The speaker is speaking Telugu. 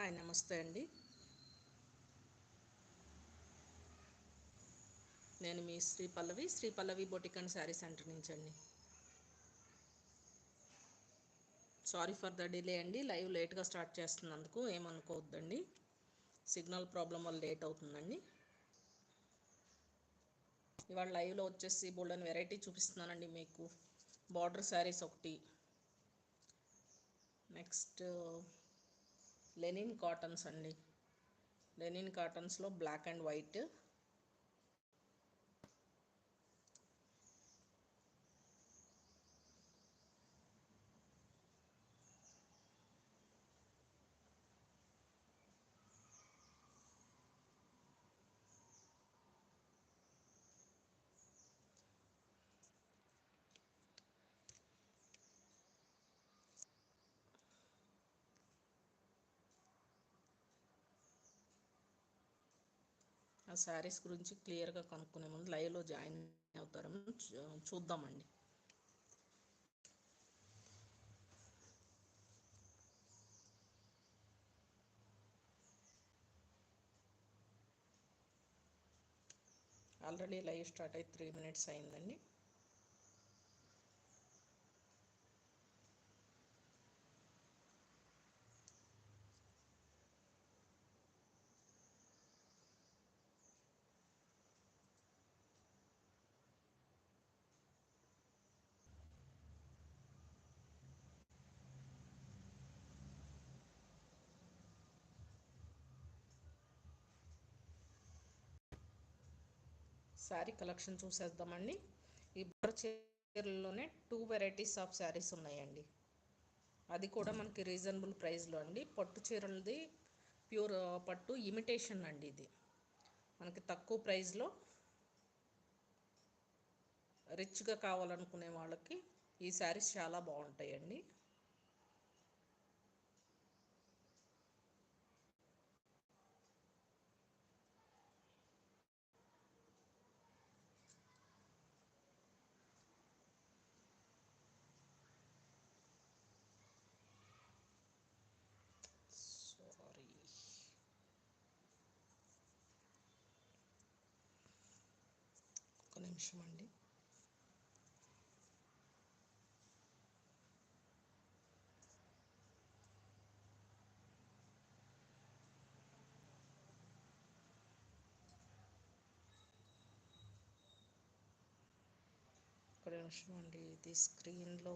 హాయ్ నమస్తే అండి. నేను మీ శ్రీ పల్లవి బొటిక్ అండ్ శారీ సెంటర్ నుంచి అండి. సారీ ఫర్ ద డిలే అండి. లైవ్ లేట్గా స్టార్ట్ చేస్తున్నందుకు ఏమనుకోవద్దండి. సిగ్నల్ ప్రాబ్లం వల్ల లేట్ అవుతుందండి. ఇవాళ లైవ్లో వచ్చేసి బోల్డెన్ వెరైటీ చూపిస్తున్నానండి మీకు. బార్డర్ శారీస్ ఒకటి, నెక్స్ట్ లెనిన్ కాటన్స్ అండి. లెనిన్ కాటన్స్లో బ్లాక్ అండ్ వైట్, ఆ శారీస్ గురించి క్లియర్గా కనుక్కునే ముందు లైవ్లో జాయిన్ అవుతారని చూద్దామండి. ఆల్రెడీ లైవ్ స్టార్ట్ అయ్యి 3 minutes అయిందండి. శారీ కలెక్షన్ చూసేద్దామండి. ఈ బోర్డర్ చీరల్లోనే 2 వెరైటీస్ ఆఫ్ శారీస్ ఉన్నాయండి. అది కూడా మనకి రీజనబుల్ ప్రైస్లో అండి. పట్టు చీరలది ప్యూర్ పట్టు ఇమిటేషన్ అండి. ఇది మనకి తక్కువ ప్రైస్లో రిచ్గా కావాలనుకునే వాళ్ళకి ఈ శారీస్ చాలా బాగుంటాయండి. సారీ, ఒక నిమిషం అండి. ఒక నిమిషం అండి. ఇది స్క్రీన్లో